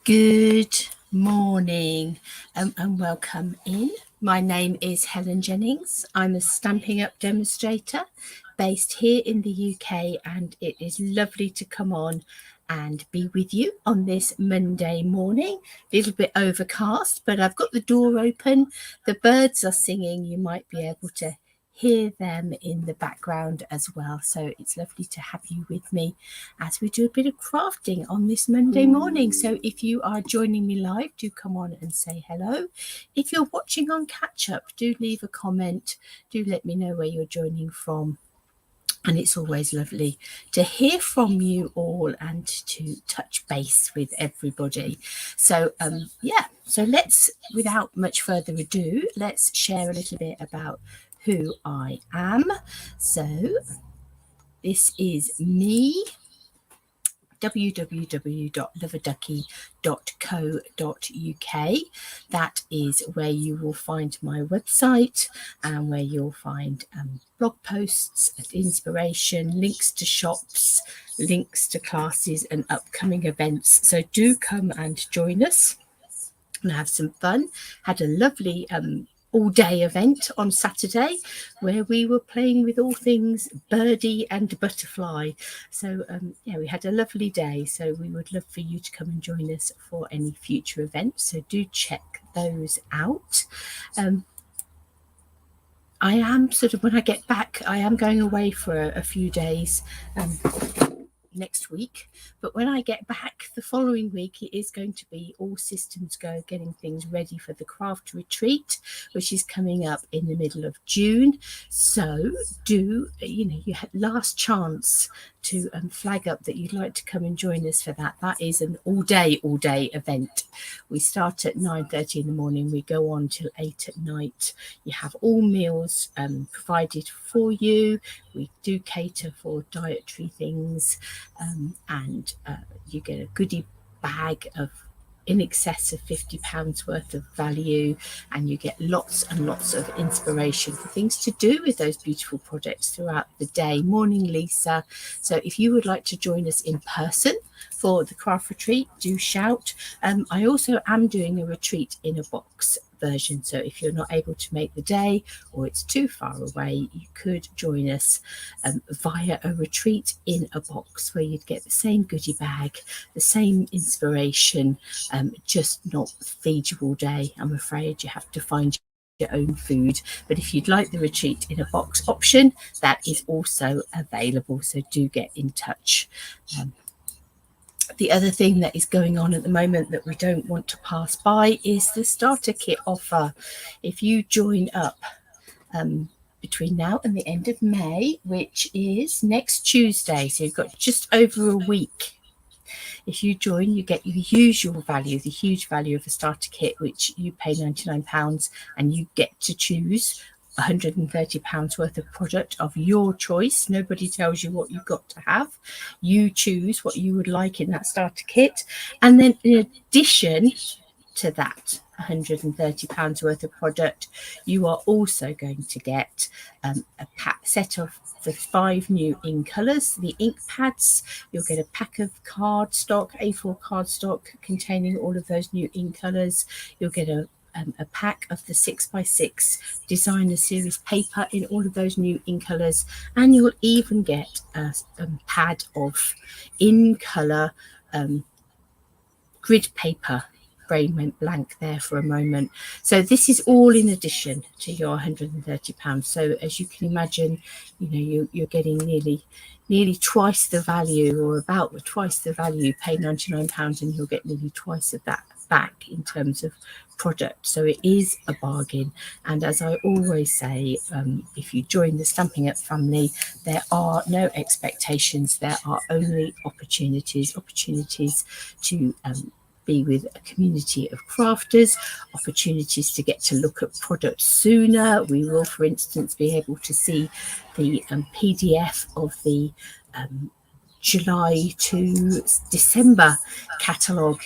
Good morning and welcome in. My name is Helen Jennings. I'm a Stampin' Up demonstrator based here in the UK, and it is lovely to come on and be with you on this Monday morning. A little bit overcast, but I've got the door open. The birds are singing. You might be able to hear them in the background as well. So it's lovely to have you with me as we do a bit of crafting on this Monday morning. So if you are joining me live, do come on and say hello. If you're watching on catch up, do leave a comment. Do let me know where you're joining from. And it's always lovely to hear from you all and to touch base with everybody. So so let's, without much further ado, let's share a little bit about who I am. So this is me, www.Love-a-Duckie.co.uk. That is where you will find my website and where you'll find blog posts and inspiration, links to shops, links to classes and upcoming events. So do come and join us and have some fun. Had a lovely all-day event on Saturday where we were playing with all things birdie and butterfly. So we had a lovely day. So we would love for you to come and join us for any future events. So do check those out. I am when I get back, I am going away for a few days next week, but when I get back the following week, it is going to be all systems go, getting things ready for the craft retreat, which is coming up in the middle of June. So you had last chance to flag up that you'd like to come and join us for that. That is an all day event. We start at 9:30 in the morning, we go on till 8 at night. You have all meals provided for you. We do cater for dietary things, and you get a goodie bag of in excess of £50 worth of value, and you get lots and lots of inspiration for things to do with those beautiful projects throughout the day. Morning, Lisa. So if you would like to join us in person for the craft retreat, do shout. I also am doing a retreat in a box version, so if you're not able to make the day or it's too far away, you could join us via a retreat in a box where you'd get the same goodie bag, the same inspiration, just not feed you all day. I'm afraid you have to find your own food, but if you'd like the retreat in a box option, that is also available, so do get in touch. The other thing that is going on at the moment that we don't want to pass by is the starter kit offer. If you join up between now and the end of May, which is next Tuesday, so you've got just over a week. If you join, you get your usual value, the huge value of a starter kit, which you pay £99, and you get to choose £130 worth of product of your choice. Nobody tells you what you've got to have. You choose what you would like in that starter kit. And then in addition to that £130 worth of product, you are also going to get a set of the 5 new ink colours, the ink pads. You'll get a pack of cardstock, A4 cardstock containing all of those new ink colours. You'll get a pack of the 6x6 designer series paper in all of those new ink colours, and you'll even get a pad of in colour grid paper. Brain went blank there for a moment. So this is all in addition to your £130. So as you can imagine, you're getting nearly twice the value, or about twice the value. Pay £99 and you'll get nearly twice of that back in terms of product. So it is a bargain. And as I always say, if you join the Stampin' Up family, there are no expectations. There are only opportunities to be with a community of crafters, opportunities to get to look at products sooner. We will, for instance, be able to see the PDF of the July to December catalogue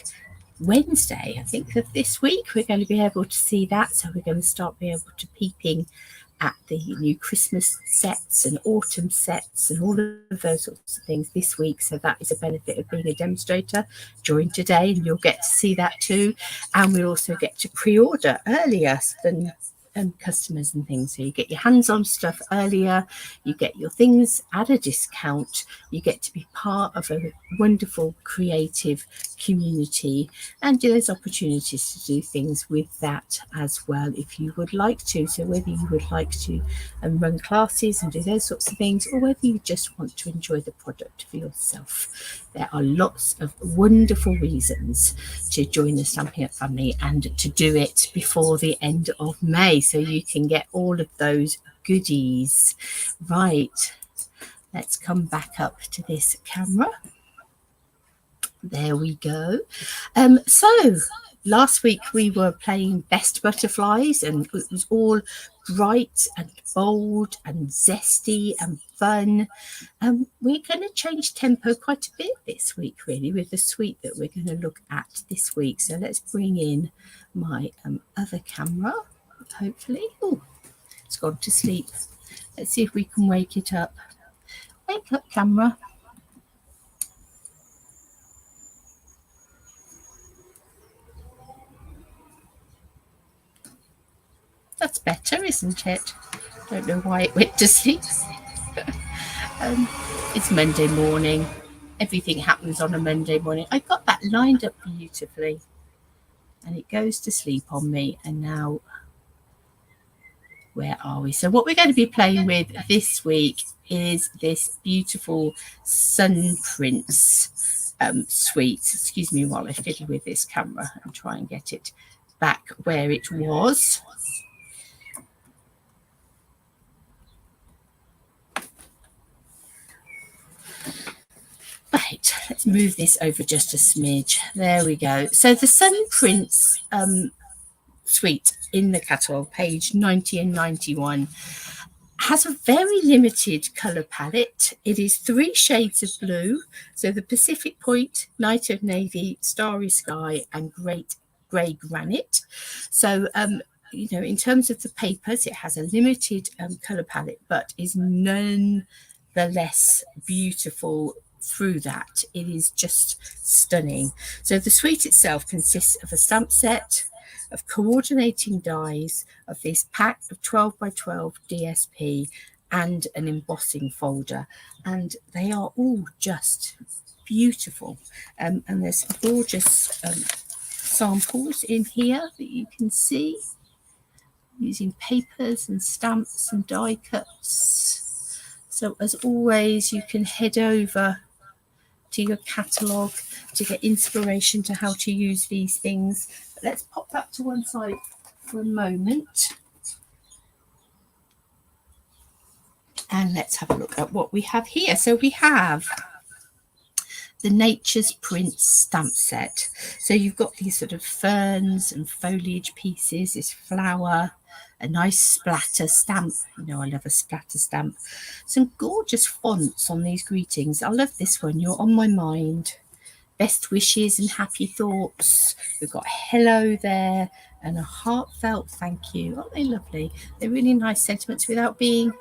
Wednesday, I think, of this week. We're going to be able to see that, so we're going to start being able to peeping at the new Christmas sets and autumn sets and all of those sorts of things this week. So that is a benefit of being a demonstrator. Join today and you'll get to see that too. And we'll also get to pre-order earlier than customers and things. So you get your hands on stuff earlier, you get your things at a discount, you get to be part of a wonderful creative community, and there's opportunities to do things with that as well if you would like to. So whether you would like to run classes and do those sorts of things, or whether you just want to enjoy the product for yourself, there are lots of wonderful reasons to join the Stampin' Up family and to do it before the end of May, so you can get all of those goodies. Right, let's come back up to this camera. There we go. So last week we were playing Best Butterflies, and it was all bright and bold and zesty and fun. We're going to change tempo quite a bit this week, really, with the suite that we're going to look at this week. So let's bring in my other camera, hopefully. Oh, it's gone to sleep. Let's see if we can wake it up. Wake up, camera. That's better, isn't it? Don't know why it went to sleep. It's Monday morning. Everything happens on a Monday morning. I got that lined up beautifully. And it goes to sleep on me. And now, where are we? So what we're going to be playing with this week is this beautiful Sun Prince suite. Excuse me while I fiddle with this camera and try and get it back where it was. Right, let's move this over just a smidge. There we go. So the Sun Prince suite in the catalogue, page 90 and 91, has a very limited colour palette. It is 3 shades of blue. So the Pacific Point, Night of Navy, Starry Sky, and Grey Granite. So, you know, in terms of the papers, it has a limited colour palette, but is nonetheless beautiful through that. It is just stunning. So the suite itself consists of a stamp set, of coordinating dies, of this pack of 12 by 12 DSP, and an embossing folder, and they are all just beautiful. And there's some gorgeous samples in here that you can see, using papers and stamps and die cuts. So as always, you can head over to your catalogue to get inspiration to how to use these things. But let's pop that to one side for a moment. And let's have a look at what we have here. So we have the Nature's Prince stamp set. So you've got these sort of ferns and foliage pieces, this flower, a nice splatter stamp. You know, I love a splatter stamp. Some gorgeous fonts on these greetings. I love this one. You're on my mind. Best wishes and happy thoughts. We've got hello there and a heartfelt thank you. Aren't they lovely? They're really nice sentiments without being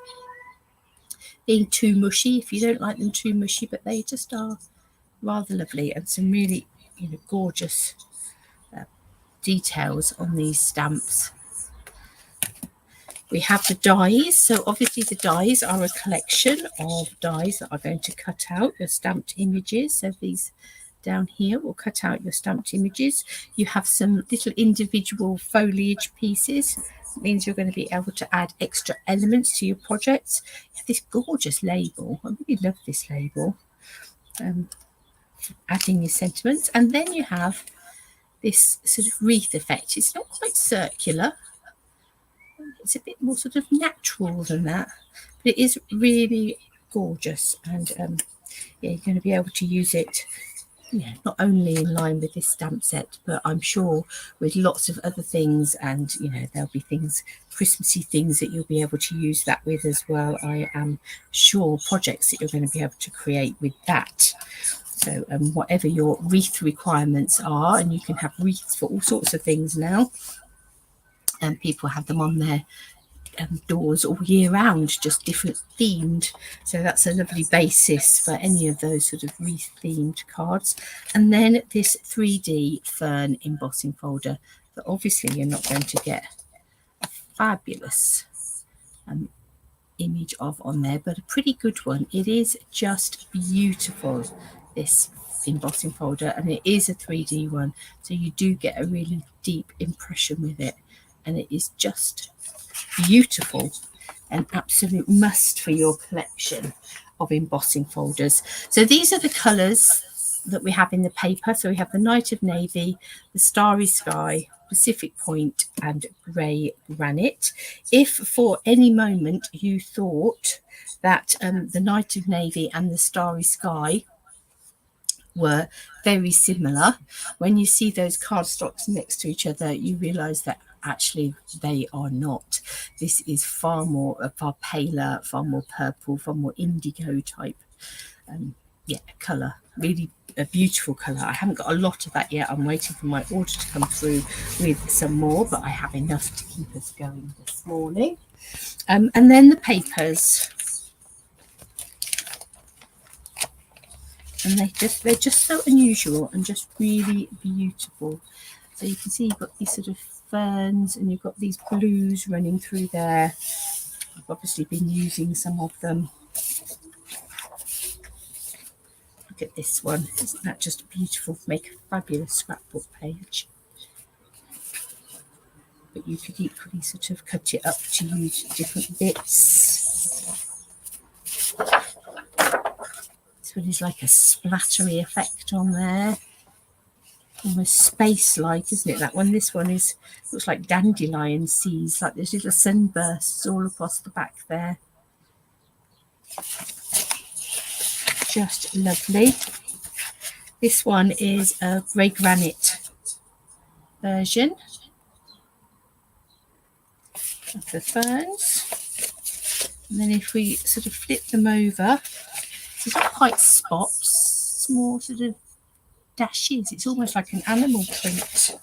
too mushy, if you don't like them too mushy, but they just are rather lovely, and some really, you know, gorgeous details on these stamps. We have the dies. So obviously the dies are a collection of dies that are going to cut out your stamped images. So these down here will cut out your stamped images. You have some little individual foliage pieces. It means you're going to be able to add extra elements to your projects. You have this gorgeous label. I really love this label. Adding your sentiments. And then you have this sort of wreath effect. It's not quite circular. It's a bit more sort of natural than that, but it is really gorgeous. And yeah, you're going to be able to use it, yeah, not only in line with this stamp set, but I'm sure with lots of other things. And you know, there'll be things, Christmassy things, that you'll be able to use that with as well. I am sure projects that you're going to be able to create with that. So whatever your wreath requirements are, and you can have wreaths for all sorts of things now, and people have them on their doors all year round, just different themed. So that's a lovely basis for any of those sort of re-themed cards. And then this 3D fern embossing folder that obviously you're not going to get a fabulous image of on there, but a pretty good one. It is just beautiful, this embossing folder, and it is a 3D one, so you do get a really deep impression with it, and it is just beautiful. An absolute must for your collection of embossing folders. So these are the colours that we have in the paper. So we have the Night of Navy, the Starry Sky, Pacific Point, and Grey Granite. If for any moment you thought that the Night of Navy and the Starry Sky were very similar, when you see those cardstocks next to each other, you realise that actually they are not. This is far paler, far more purple, far more indigo type colour. Really a beautiful colour. I haven't got a lot of that yet. I'm waiting for my order to come through with some more, but I have enough to keep us going this morning. And then the papers. And they're just so unusual and just really beautiful. So you can see you've got these sort of ferns, and you've got these blues running through there. I've obviously been using some of them. Look at this one. Isn't that just beautiful? Make a fabulous scrapbook page. But you could equally sort of cut it up to use different bits. This one is like a splattery effect on there. Almost space-like, isn't it? That one. This one looks like dandelion seeds, like there's little sunbursts all across the back there. Just lovely. This one is a grey granite version of the ferns. And then if we sort of flip them over, it's not quite spots, it's more sort of dashes. It's almost like an animal print.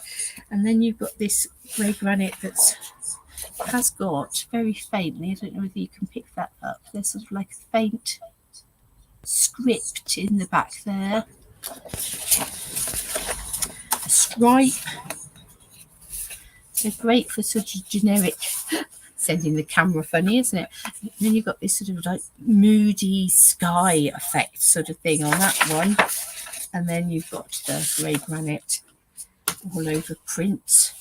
And then you've got this grey granite that has got very faintly, I don't know whether you can pick that up, there's sort of like a faint script in the back there, a stripe. So great for such a generic, sending the camera funny, isn't it? And then you've got this sort of like moody sky effect sort of thing on that one. And then you've got the grey granite all over print.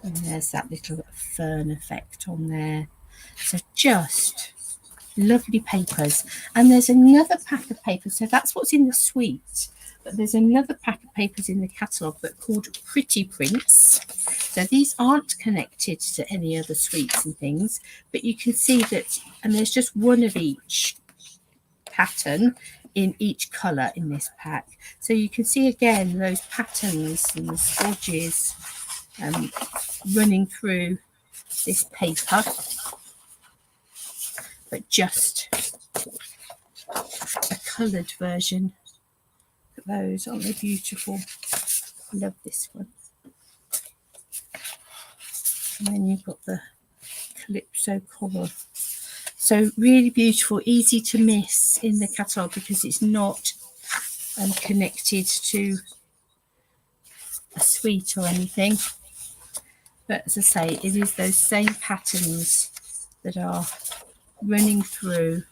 And there's that little fern effect on there. So just lovely papers. And there's another pack of papers. So that's what's in the suite. But there's another pack of papers in the catalogue that are called Pretty Prints. So these aren't connected to any other suites and things, but you can see that, and there's just one of each pattern in each colour in this pack. So you can see again those patterns and the swatches running through this paper, but just a coloured version. Look at those, aren't they beautiful? I love this one. And then you've got the Calypso coral. So really beautiful, easy to miss in the catalogue because it's not connected to a suite or anything. But as I say, it is those same patterns that are running through,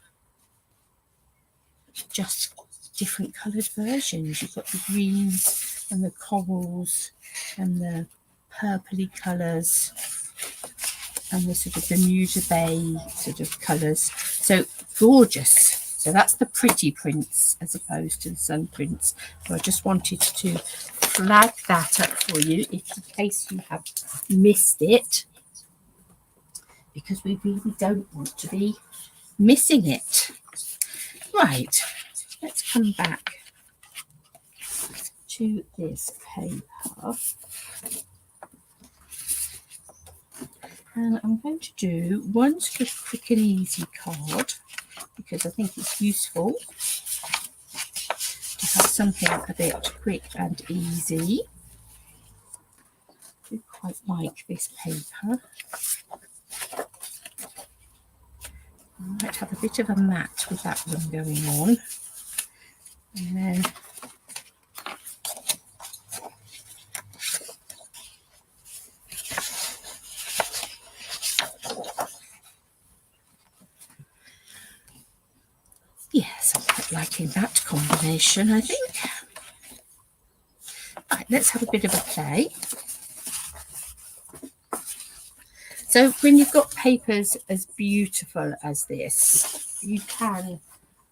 just different coloured versions. You've got the greens and the corals and the purpley colours and the sort of Bermuda Bay sort of colours. So gorgeous. So that's the Pretty Prints as opposed to the Sun Prints. So I just wanted to flag that up for you in case you have missed it, because we really don't want to be missing it. Right, let's come back to this paper. And I'm going to do one sort of quick and easy card because I think it's useful to have something a bit quick and easy. quite like this paper. I might have a bit of a mat with that one going on. And then yes, I'm quite liking that combination, I think. Right, let's have a bit of a play. So when you've got papers as beautiful as this, you can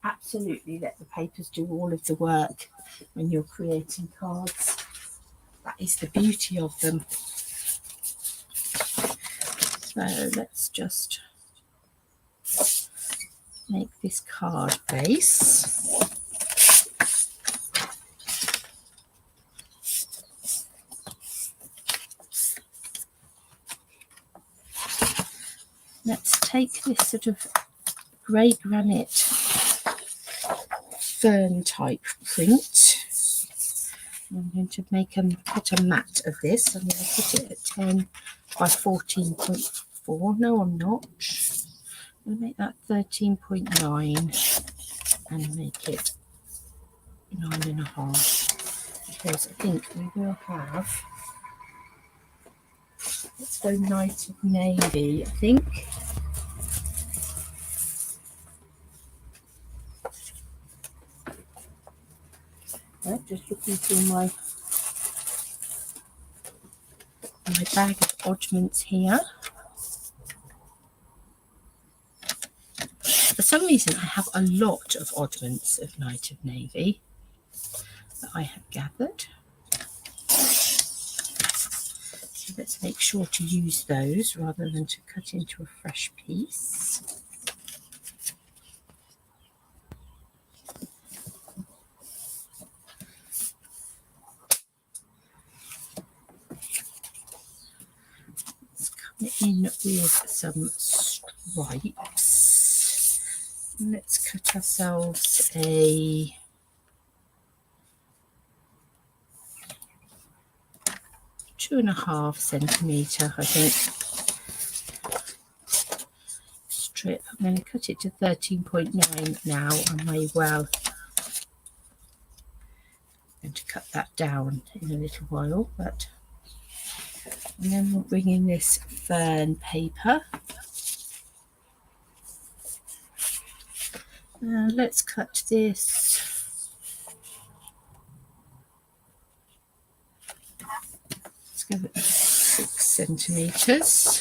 absolutely let the papers do all of the work when you're creating cards. That is the beauty of them. So let's just make this card base. Let's take this sort of grey granite fern type print. I'm going to put a mat of this. I'm going to put it at 10 by 14.4. No, I'm not. I'm going to make that 13.9 and make it 9.5, because I think we will have, let's go Night of Navy, I think. Right, just looking through my bag of oddments here. For some reason, I have a lot of oddments of Night of Navy that I have gathered. So let's make sure to use those rather than to cut into a fresh piece. Let's come in with some stripes. And let's cut ourselves a 2.5 centimetre, I think, strip. I'm going to cut it to 13.9 now. I may well going to cut that down in a little while, but and then we'll bring in this fern paper. Let's cut this. Let's give it 6 centimetres.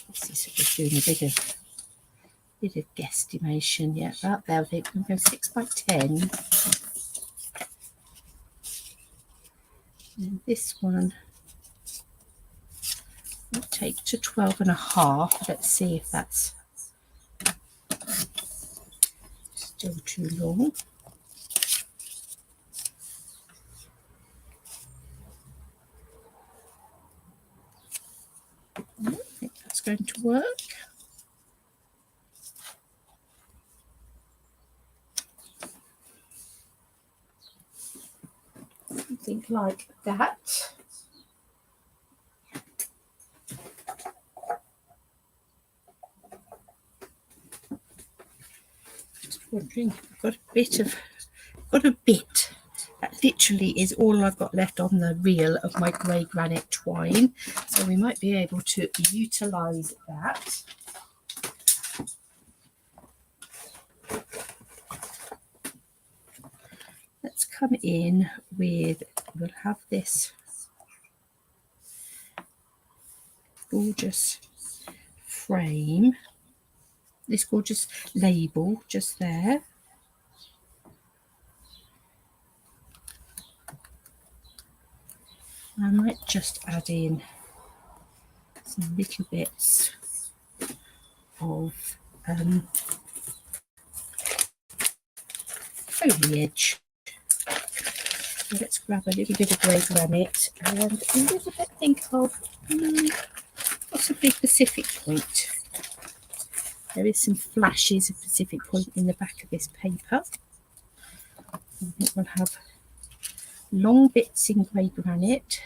This is sort of doing a bit of guesstimation. Yeah, about there. I think I'm going to go 6 by 10. And this one I'll take to 12.5. Let's see if that's still too long. I think that's going to work. Something like that. Just wondering, I've got a bit. That literally is all I've got left on the reel of my grey granite twine. So we might be able to utilise that. Let's come in with, we'll have this gorgeous frame, this gorgeous label just there. I might just add in some little bits of foliage. So let's grab a little bit of grey granite and a little bit, I think, of possibly Pacific Point. There is some flashes of Pacific Point in the back of this paper. I think we'll have long bits in grey granite,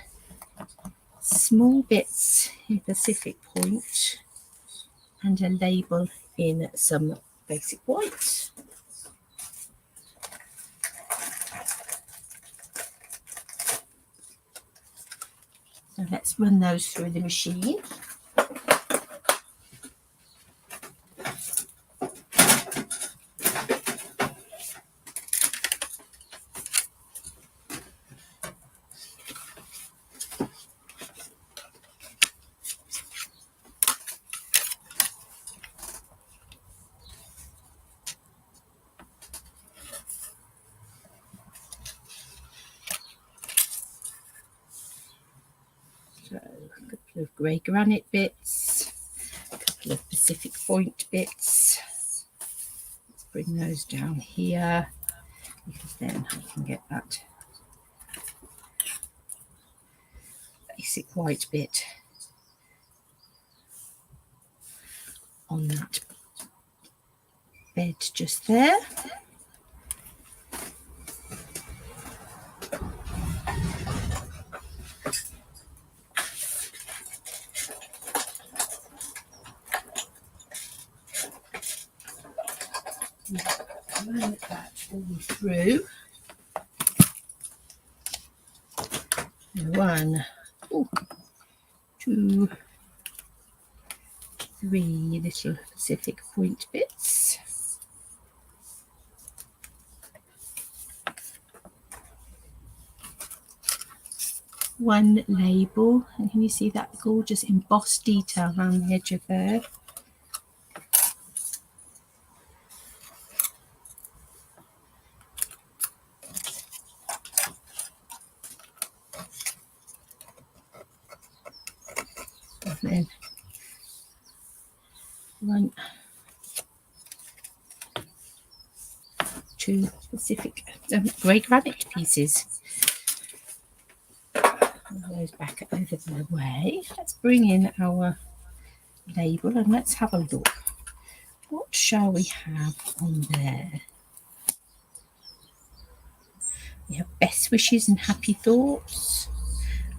small bits in Pacific Point, and a label in some basic white. So let's run those through the machine. So a couple of grey granite bits, a couple of Pacific Point bits. Let's bring those down here because then I can get that basic white bit on that bed just there. Run that all through. 1, 2, 3 little Pacific Point bits. One label, and can you see that gorgeous embossed detail around the edge of there? And then 1, 2 Pacific grey granite pieces. Those back over the way. Let's bring in our label and let's have a look. What shall we have on there? We have best wishes and happy thoughts.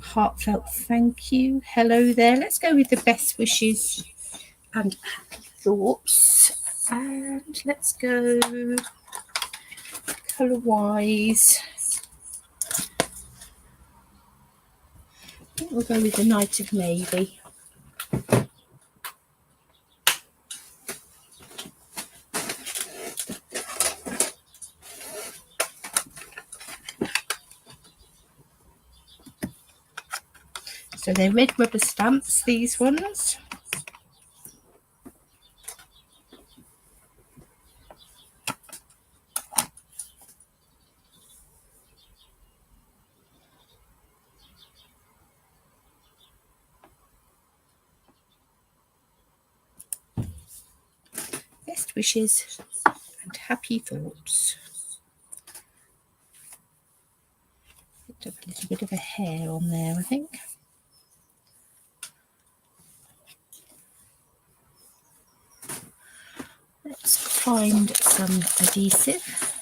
Heartfelt thank you. Hello there. Let's go with the best wishes and happy thoughts. And let's go colour wise. I think we'll go with the Night of Navy. So they're red rubber stamps, these ones. Best wishes and happy thoughts. Picked up a little bit of a hair on there, I think. Let's find some adhesive.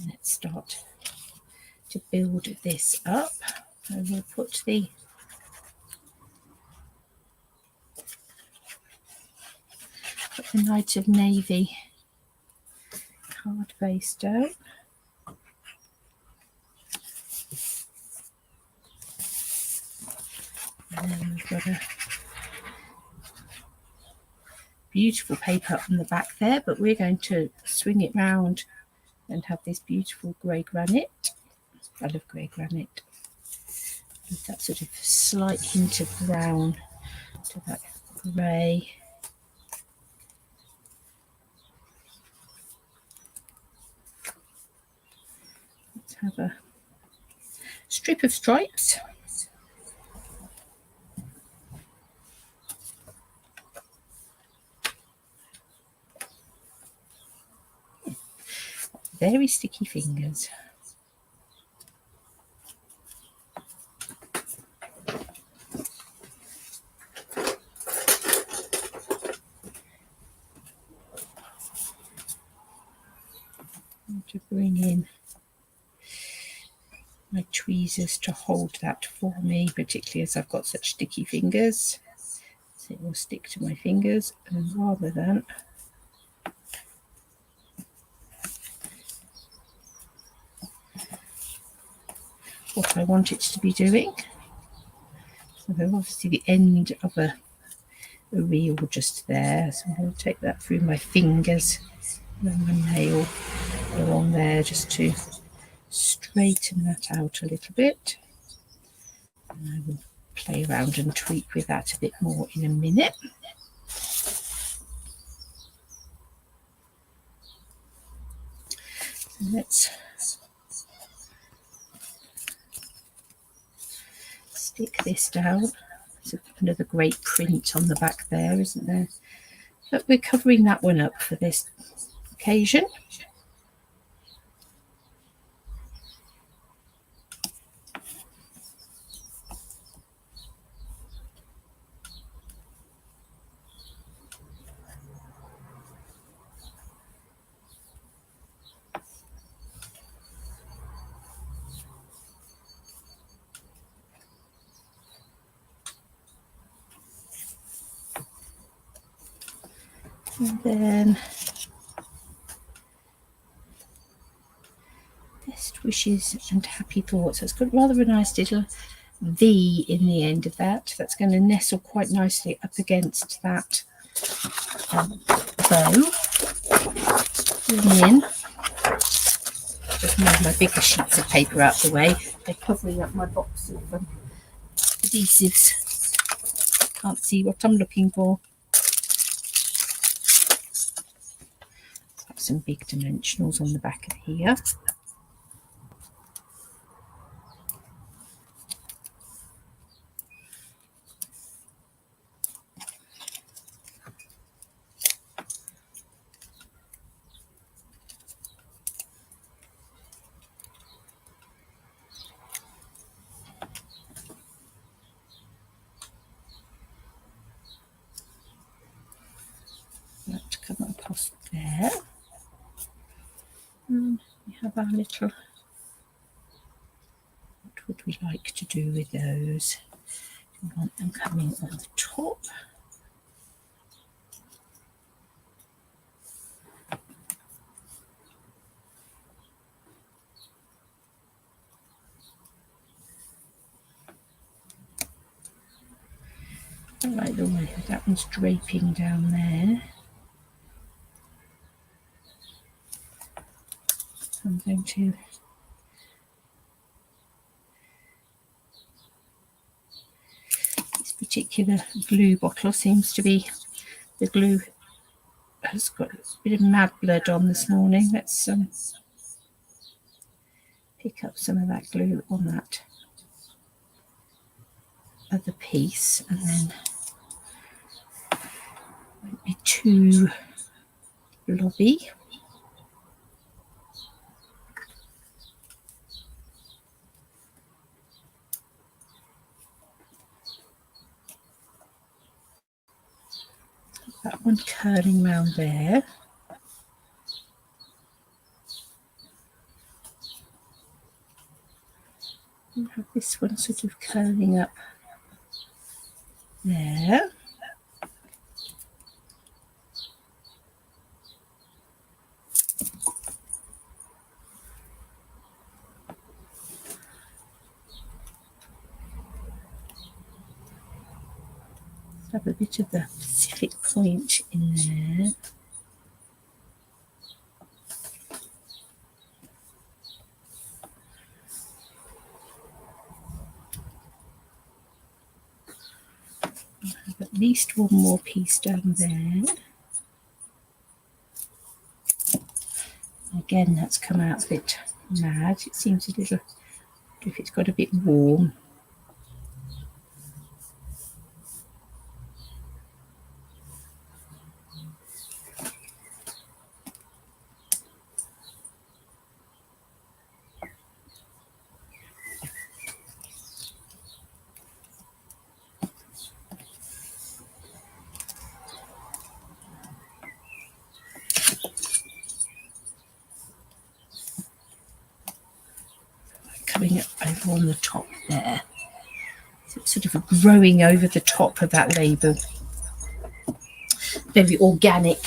Let's start to build this up. And we'll put the Night of Navy card base down. And then we've got a beautiful paper on the back there, but we're going to swing it round and have this beautiful grey granite. I love grey granite. With that sort of slight hint of brown to that grey. Let's have a strip of stripes. Very sticky fingers. bring in my tweezers to hold that for me, particularly as I've got such sticky fingers. So it will stick to my fingers, and rather than what I want it to be doing. So obviously the end of a reel just there, so I'm going to take that through my fingers and then my nail along there just to straighten that out a little bit. And I will play around and tweak with that a bit more in a minute. So let's stick this down. There's another great print on the back there, isn't there? But we're covering that one up for this occasion. And then best wishes and happy thoughts. It's got rather a nice little V in the end of that. That's going to nestle quite nicely up against that bow. Bring in just move my bigger sheets of paper out the way. They're covering up my box of adhesives. Can't see what I'm looking for. Some big dimensionals on the back of here. That to come across there. And we have our little, what would we like to do with those? We want them coming on the top. I like the way that one's draping down there. So I'm going to this particular glue bottle seems to be, the glue has got a bit of mad blood on this morning. Let's pick up some of that glue on that other piece, and then won't be too blobby. That one curling round there. And have this one sort of curling up there. Have a bit of the Pacific point in there. Have at least one more piece down there. Again, that's come out a bit mad. It seems a little, if it's got a bit warm. label on the top there. So it's sort of growing over the top of that label. Very organic.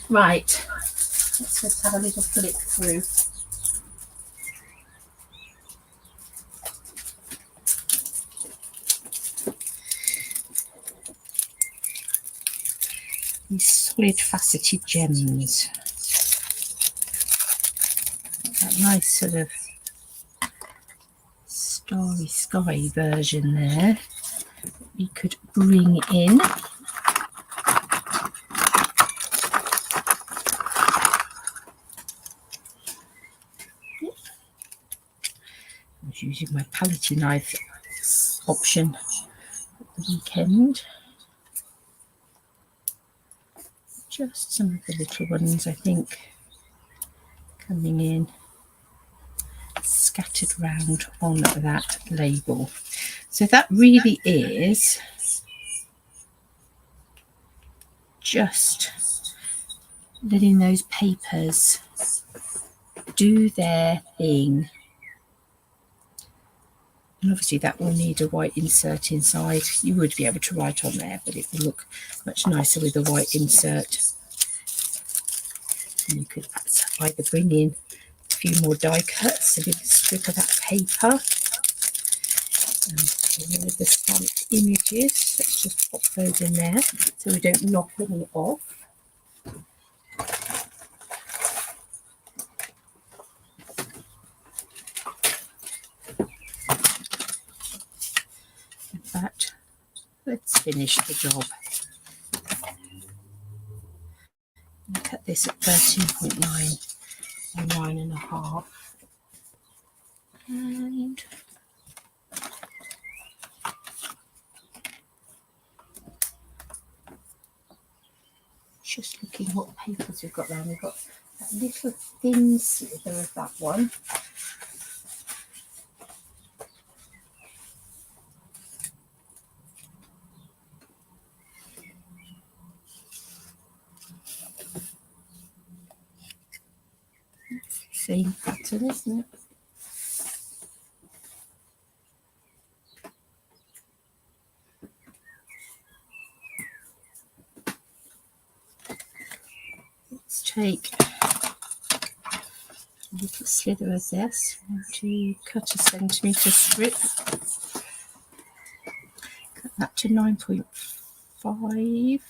Right, let's just have a little flick through. These solid faceted gems. That nice sort of starry sky version there we could bring in. I was using my palette knife option at the weekend. Just some of the little ones, I think, coming in, scattered round on that label. So that really is just letting those papers do their thing. And obviously that will need a white insert inside. You would be able to write on there, but it will look much nicer with a white insert. And you could either bring in a few more die cuts, a little strip of that paper. And with the stamped images, let's just pop those in there so we don't knock any off. But let's finish the job. I'll cut this at 13.9 or 9.5. And just looking what papers we've got there. We've got that little thin slither of that one. Same pattern, isn't it? Let's take a little slither of this to cut a centimetre strip. Cut that to 9.5.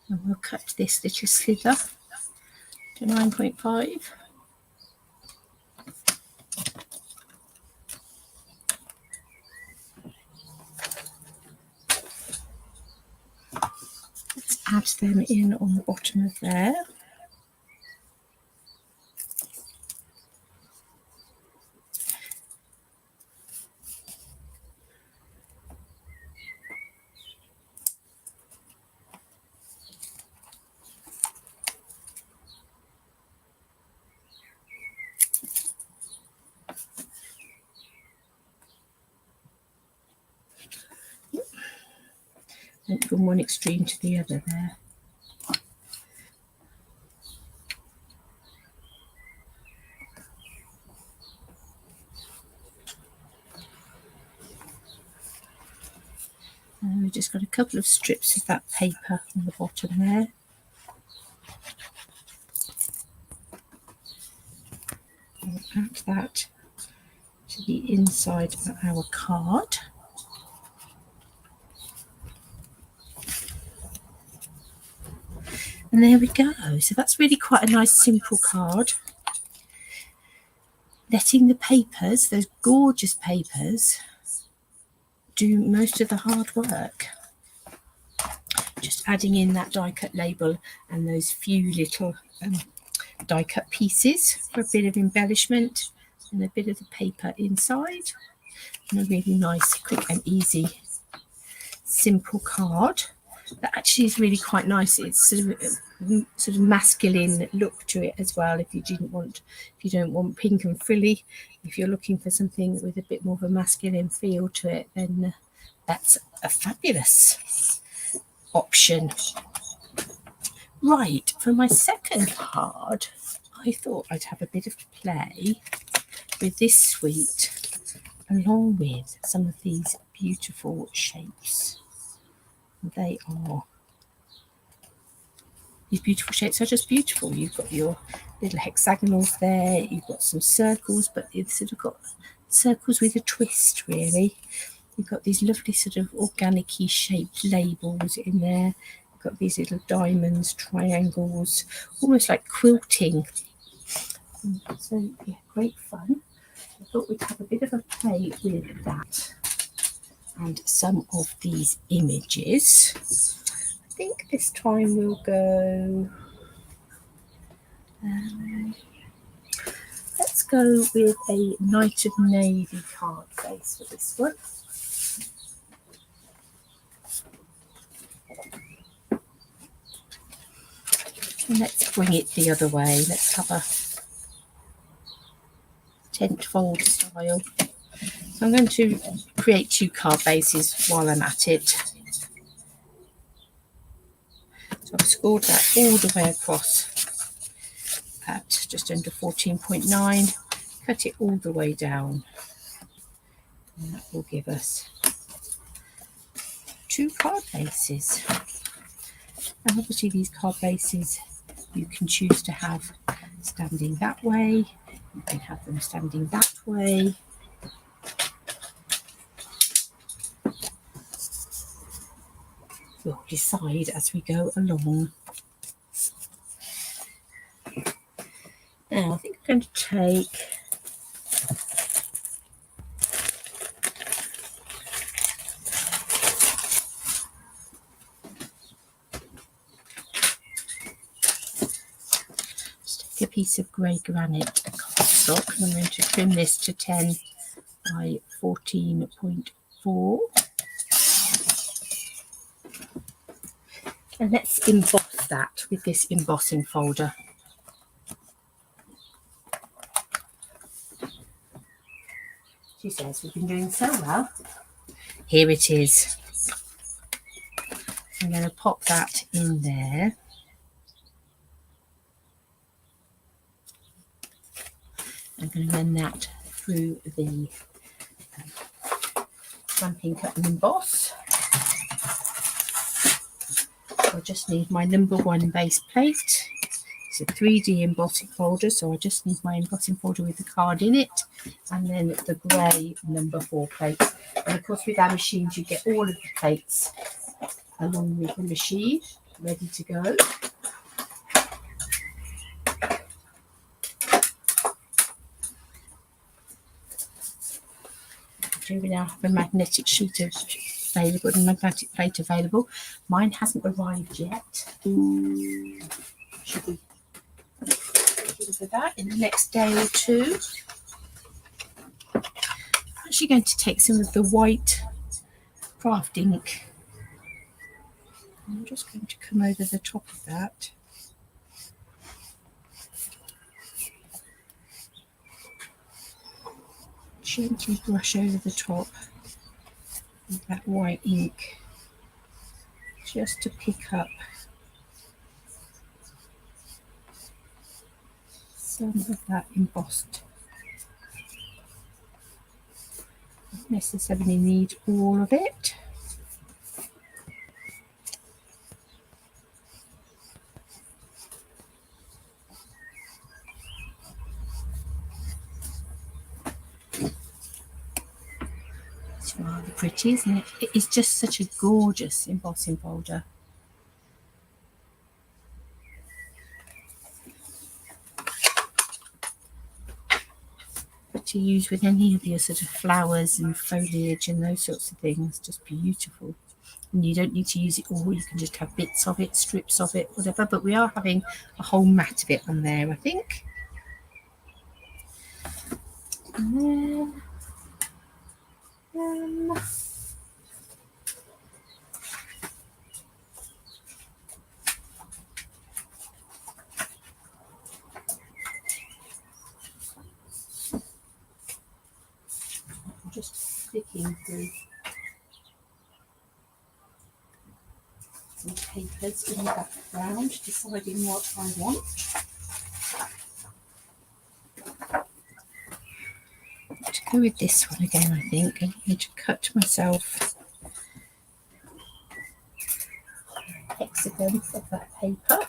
And we'll cut this little slither to 9.5. Let's add them in on the bottom of there. Went from one extreme to the other there. And we've just got a couple of strips of that paper on the bottom there. We'll add that to the inside of our card. And there we go. So that's really quite a nice simple card. Letting the papers, those gorgeous papers, do most of the hard work. Just adding in that die cut label and those few little die cut pieces for a bit of embellishment and a bit of the paper inside. And a really nice, quick and easy, simple card. That actually is really quite nice. It's sort of masculine look to it as well. If you don't want pink and frilly, if you're looking for something with a bit more of a masculine feel to it, then that's a fabulous option. Right, for my second card, I thought I'd have a bit of play with this suite along with some of these beautiful shapes. They are, these beautiful shapes are just beautiful. You've got your little hexagonals there, you've got some circles, but you've sort of got circles with a twist, really. You've got these lovely sort of organic-y shaped labels in there. You've got these little diamonds, triangles, almost like quilting. So, yeah, great fun. I thought we'd have a bit of a play with that and some of these images. I think this time we'll go, let's go with a Knight of Navy card base for this one. And let's bring it the other way. Let's have a tent fold style. So I'm going to create 2 card bases while I'm at it. So I've scored that all the way across at just under 14.9. Cut it all the way down. And that will give us 2 card bases. And obviously these card bases you can choose to have standing that way. You can have them standing that way. We'll decide as we go along. Now I think I'm going to take a piece of grey granite cardstock, and I'm going to trim this to 10 by 14.4. And let's emboss that with this embossing folder. She says we've been doing so well. Here it is. I'm going to pop that in there. I'm going to run that through the stamping cut and emboss. I just need my number 1 base plate. It's a 3D embossing folder, so I just need my embossing folder with the card in it, and then the grey number 4 plate. And of course with our machines you get all of the plates along with the machine ready to go. We now have a magnetic sheet available and a magnetic plate available. Mine hasn't arrived yet. Should be for that in the next day or 2. I'm actually going to take some of the white craft ink. I'm just going to come over the top of that. Gently brush over the top with that white ink just to pick up some of that embossed. Don't necessarily need all of it. It's rather pretty, isn't it? It is just such a gorgeous embossing folder. But to use with any of your sort of flowers and foliage and those sorts of things, just beautiful. And you don't need to use it all, you can just have bits of it, strips of it, whatever. But we are having a whole mat of it on there, I think. And then just flicking through papers in the background, deciding what I want. To go with this one again, I think. I need to cut myself hexagons of that paper.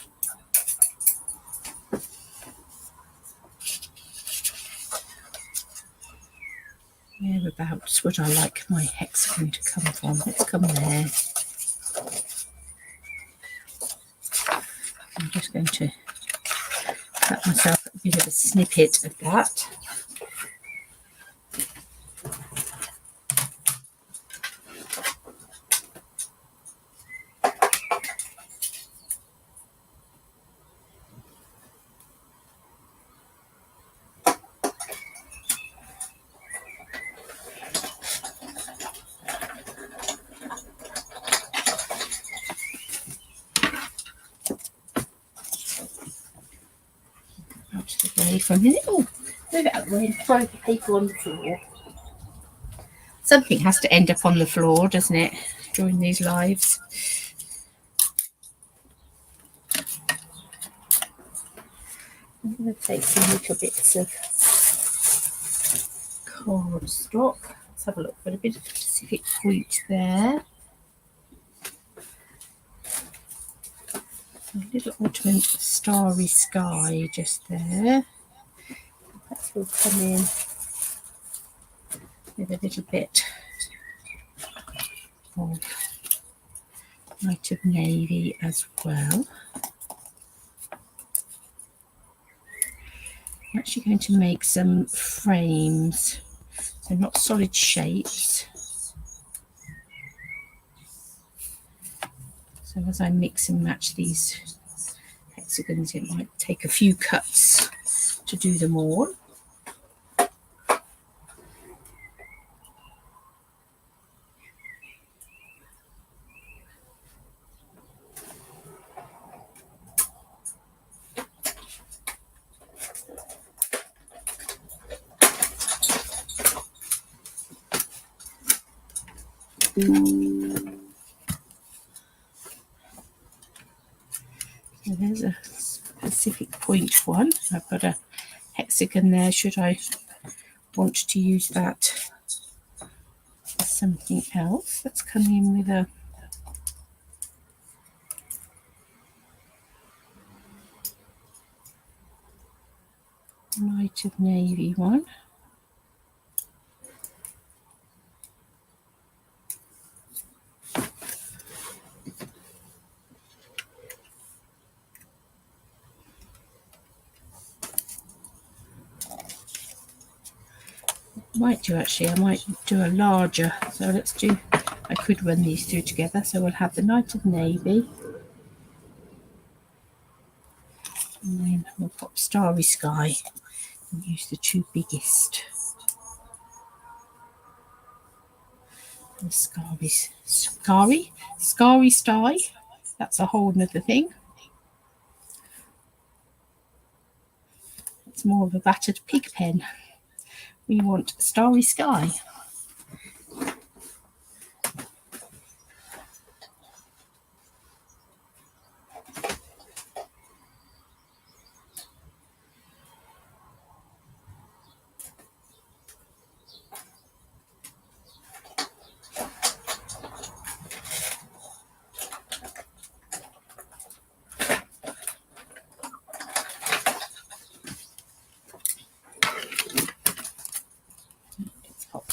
Whereabouts would I like my hexagon to come from? Let's come there. I'm just going to cut myself a bit of a snippet of that. Out of the way for a minute. Oh, move it out of the way and throw the paper on the floor. Something has to end up on the floor, doesn't it, during these lives? I'm going to take some little bits of cardstock. Let's have a look for a bit of specific point there. A little ornament starry sky just there. That will come in with a little bit of light of navy as well. I'm actually going to make some frames, so not solid shapes. So as I mix and match these hexagons, it might take a few cuts to do them all. So there's a specific point one. I've got a hexagon there. Should I want to use that for something else? Let's come in with a light of navy one. I might do a larger, so let's do, I could run these two together, so we'll have the light of navy and then we'll pop starry sky and use the two biggest. The starry sky, that's a whole nother thing. It's more of a battered pig pen. We want starry sky.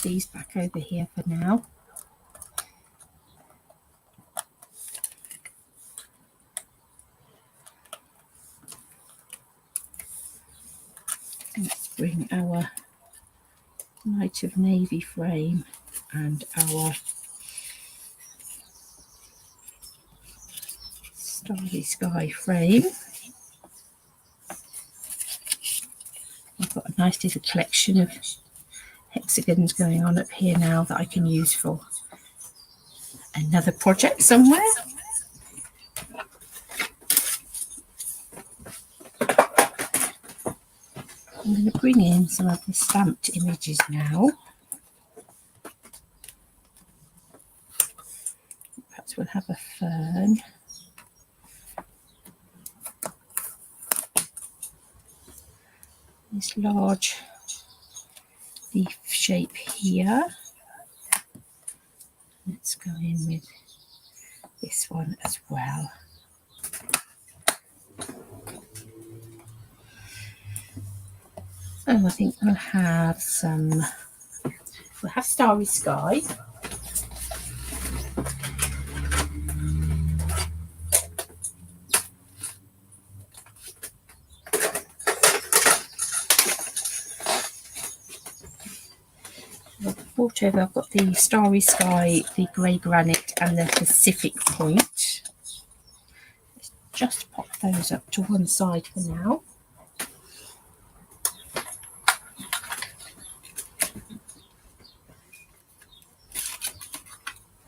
These back over here for now. Let's bring our light of navy frame and our starry sky frame. I've got a nice little collection of hexagons going on up here now that I can use for another project somewhere. I'm going to bring in some of the stamped images now. Perhaps we'll have a fern. this large leaf shape here. Let's go in with this one as well. And I think we'll have Starry Sky. Brought over, I've got the Starry Sky, the grey granite and the Pacific Point. Let's just pop those up to one side for now.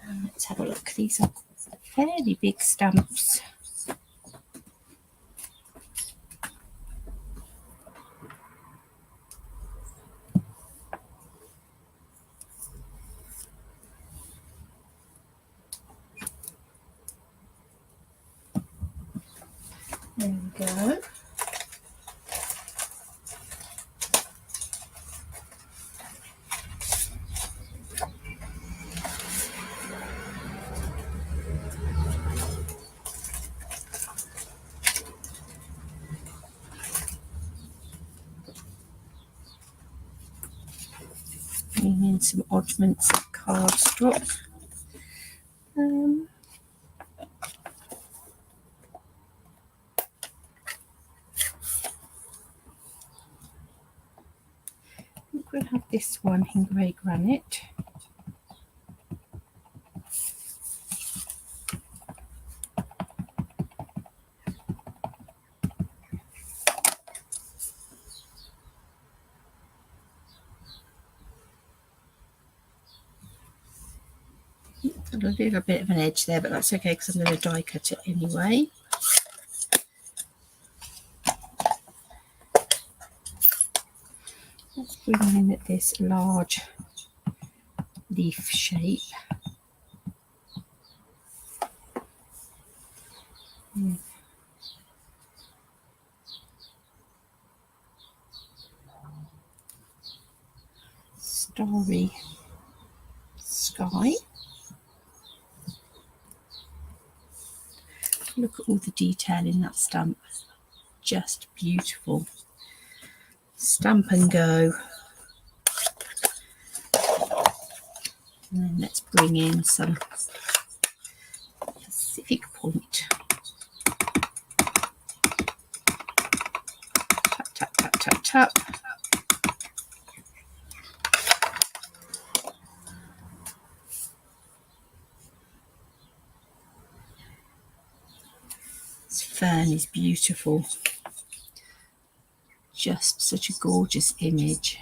And let's have a look. These are fairly big stamps. There we go. Bringing in some oddments of cardstock. We'll have this one in grey granite. A little bit of an edge there, but that's okay because I'm going to die cut it anyway. Let's bring in this large leaf shape. Starry Sky. Look at all the detail in that stamp. Just beautiful. Stamp and go. And then let's bring in some Pacific Point. Tap, tap, tap, tap, tap. This fern is beautiful. Just such a gorgeous image.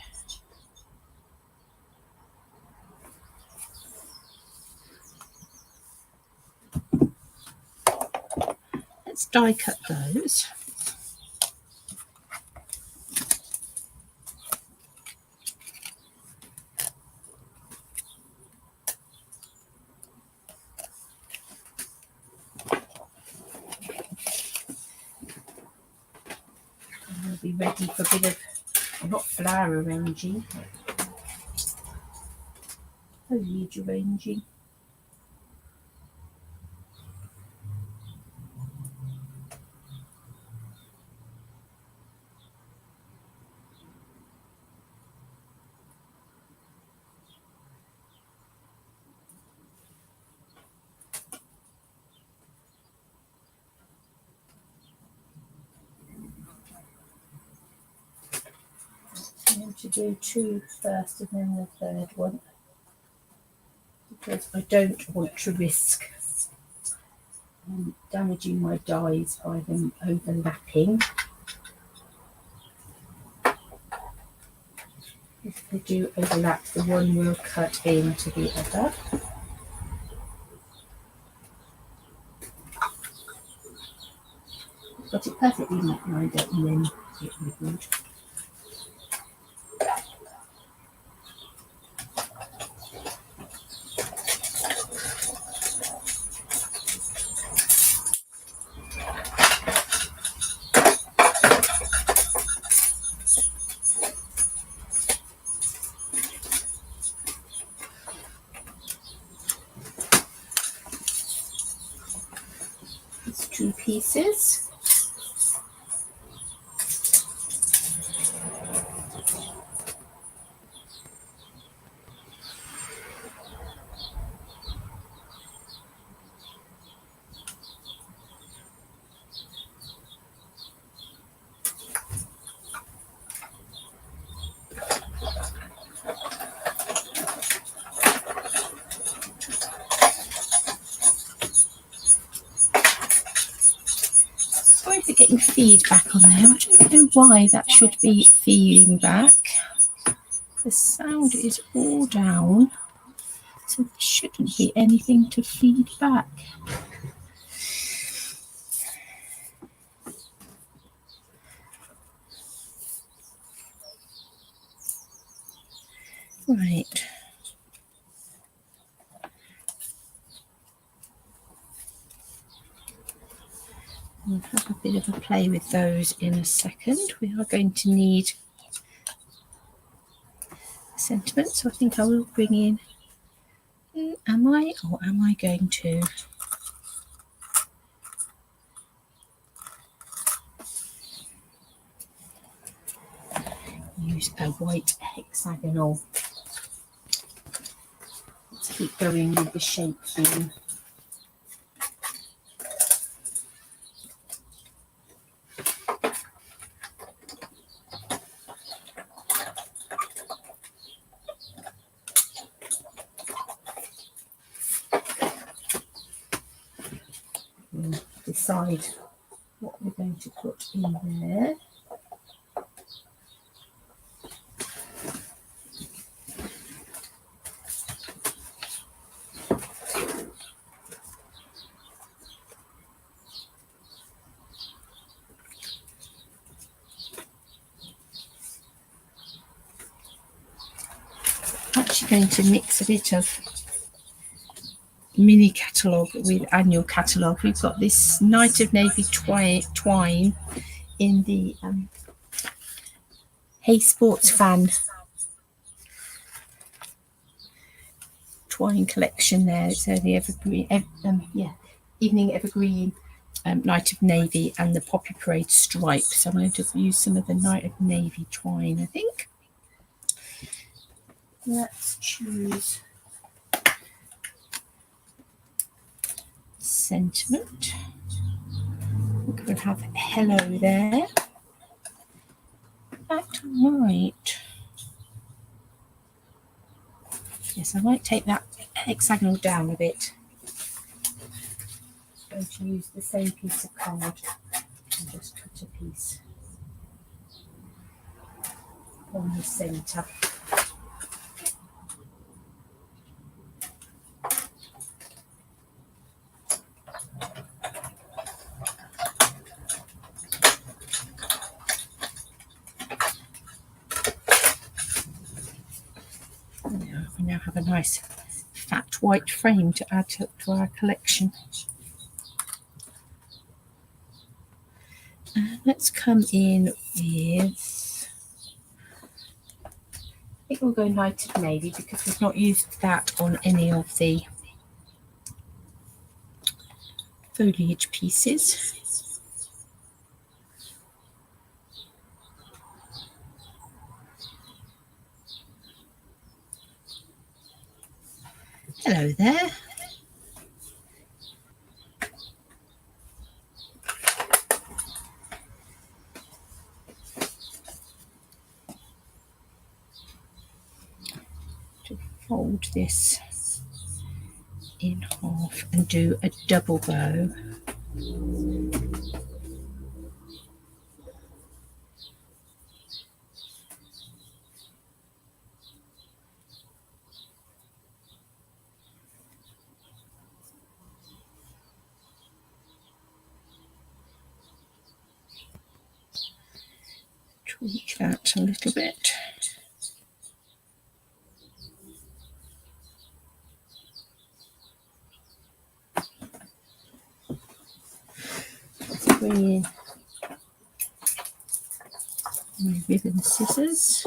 Let's die cut those. We'll be ready for a bit of, well, not flower arranging, foliage arranging. I'm going to do two first and then the third one, because I don't want to risk damaging my dies by them overlapping. If they do overlap, the one will cut into the other. Got it perfectly lined up and then it would. pieces. Sorry for getting feedback on there. I don't know why that should be feeding back. The sound is all down, so there shouldn't be anything to feed back. Right. We'll have a bit of a play with those in a second. We are going to need sentiment, so I think I will bring in, am I going to use a white hexagonal? Let's keep going with the shape theme. Decide what we're going to put in there. I'm actually going to mix a bit of mini catalogue with annual catalogue. We've got this Night of Navy twine in the Hey Sports Fan twine collection there. So the evergreen, evening evergreen, Night of Navy, and the Poppy Parade stripe. So I'm going to use some of the Night of Navy twine, I think. Let's choose sentiment. We could have hello there. In fact, I might. Yes, I might take that hexagonal down a bit. I'm going to use the same piece of card and just cut a piece on the centre. We now have a nice fat white frame to add to our collection. Let's come in with, I think we'll go Night of Navy because we've not used that on any of the foliage pieces. Hello there. To fold this in half and do a double bow. Tweak that a little bit. Let's bring in my ribbon scissors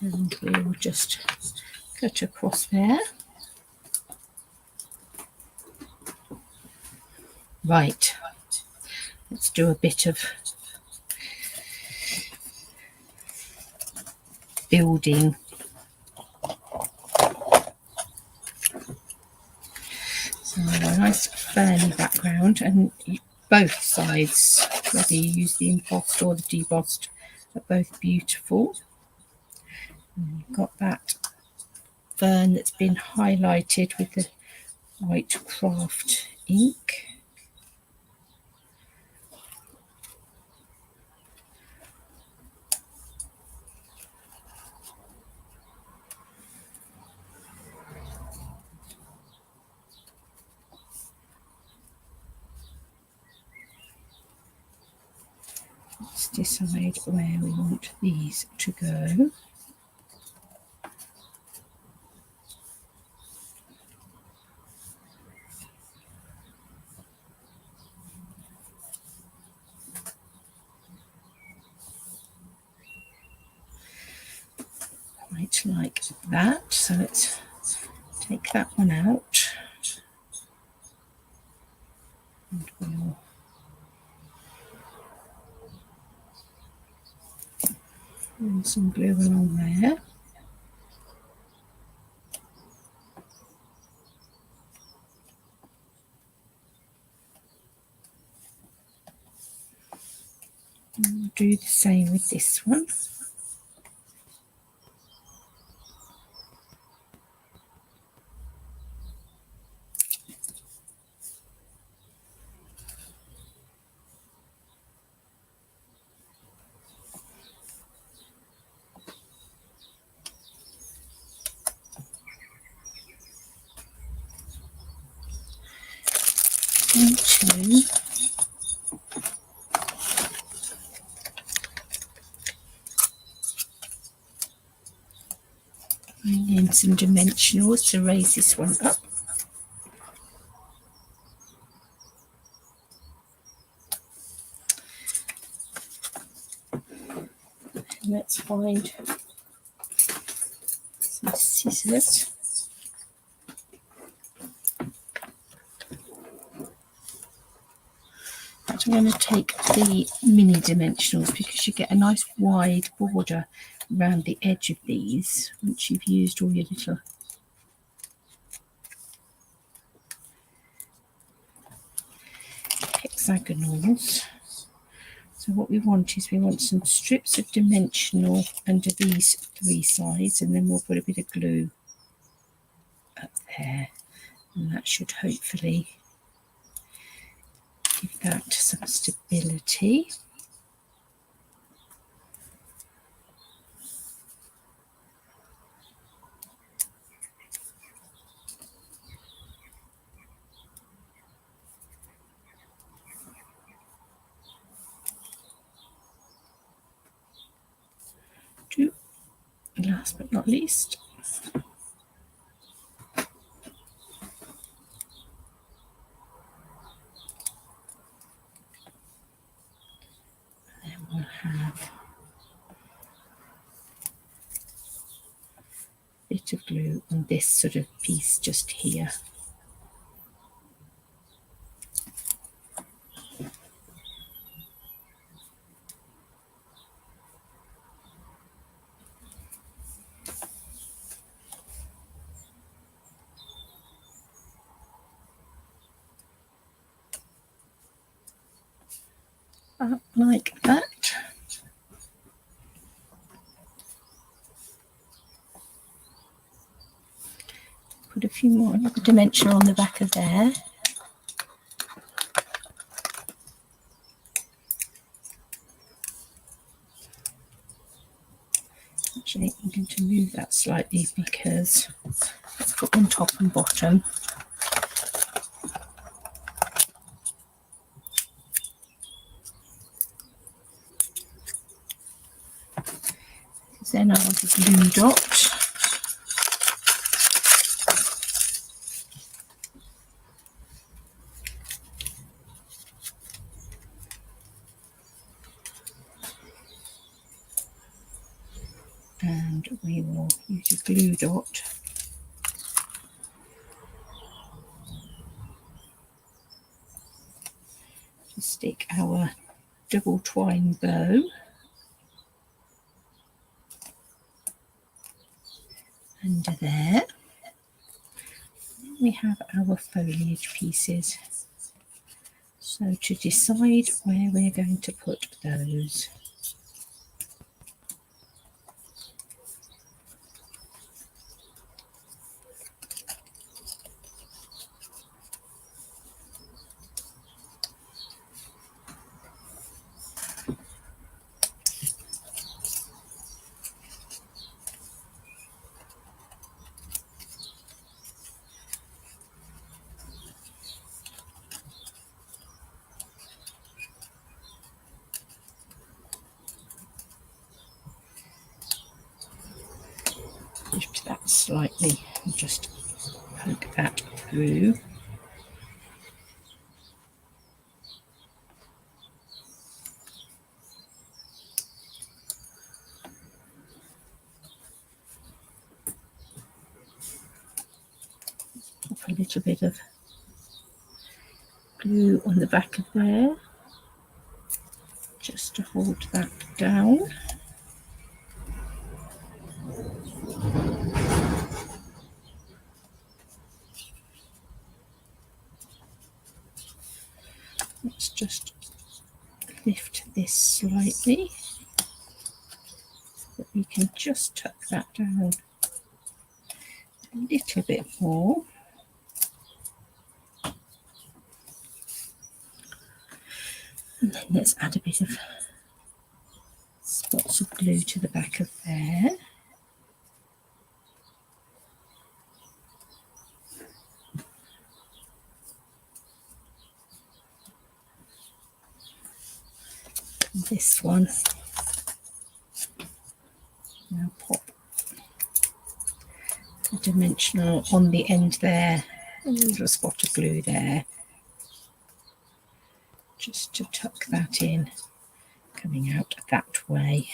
and we will just cut across there. Right, Let's do a bit of building. So a nice ferny background, and both sides, whether you use the embossed or the debossed, are both beautiful. And you've got that fern that's been highlighted with the white craft ink. Let's decide where we want these to go. Quite like that. So let's take that one out. And we'll run some glue along there. And we'll do the same with this one. Into bring in some dimensionals to raise this one up. And let's find some scissors. I'm going to take the mini dimensionals because you get a nice wide border around the edge of these once you've used all your little hexagonals. So what we want is we want some strips of dimensional under these three sides, and then we'll put a bit of glue up there, and that should hopefully give that some stability. Last but not least, then we'll have a bit of glue on this sort of piece just here. Like that. Put a few more dimensional on the back of there. Actually, I'm going to move that slightly because let's put on top and bottom. Then I want a glue dot. And we will use a glue dot to stick our double twine bow. Under there. We have our foliage pieces. So to decide where we're going to put those. Lift that slightly and just poke that through. Pop a little bit of glue on the back of there, just to hold that down. Let's just lift this slightly so that we can just tuck that down a little bit more. And then let's add a bit of spots of glue to the back of there. And this one, now pop a dimensional on the end there, a little spot of glue there, just to tuck that in, coming out that way.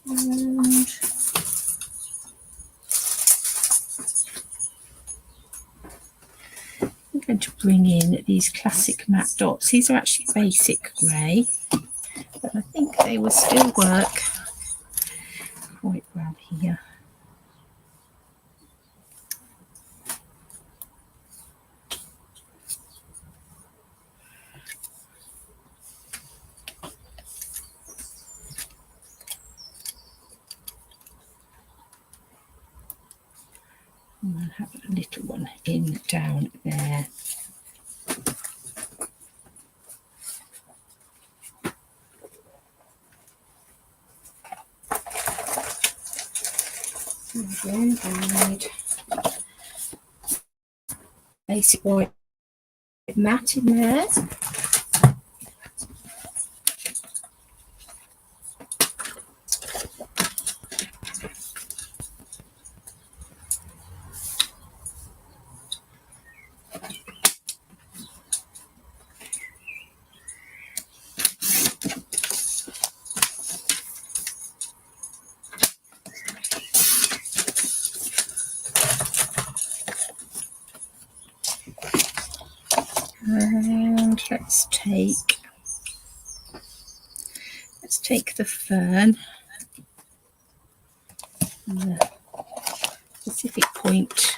And I'm going to bring in these classic matte dots. These are actually basic grey, but I think they will still work quite well here. And I'll have a little one in down there. Again, I need basic white matte in there. And let's take the fern and the specific point.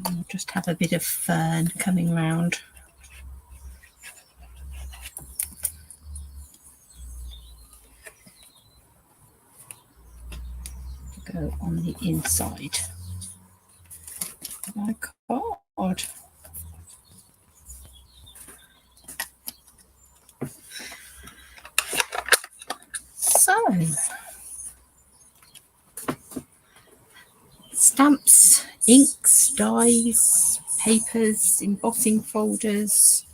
We'll just have a bit of fern coming round. Go on the inside. My God. So, stamps inks, dyes, papers, embossing folders.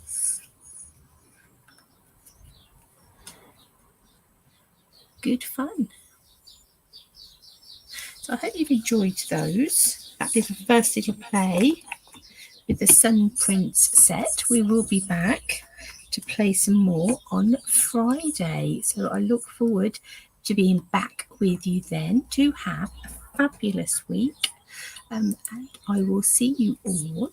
Good fun. So I hope you've enjoyed those. That is the first little play with the Sun Prince set. We will be back to play some more on Friday. So I look forward to being back with you then. To have a fabulous week. And I will see you all.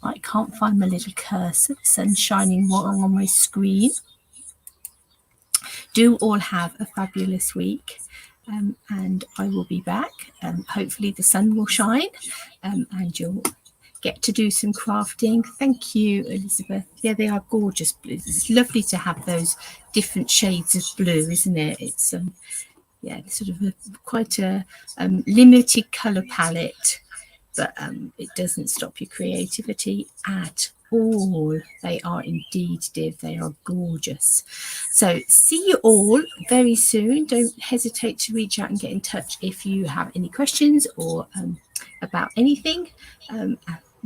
I can't find my little cursor. The sun's shining on my screen. Do all have a fabulous week. And I will be back. Hopefully the sun will shine and you'll get to do some crafting. Thank you, Elizabeth. Yeah, they are gorgeous blues. It's lovely to have those different shades of blue, isn't it? It's yeah, sort of quite a limited colour palette, but it doesn't stop your creativity at all. They are indeed, Div. They are gorgeous. So see you all very soon. Don't hesitate to reach out and get in touch if you have any questions or about anything.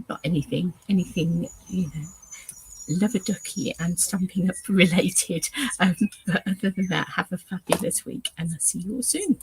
Not anything, you know, Love-a-Duckie and Stampin' Up related. But other than that, have a fabulous week and I'll see you all soon.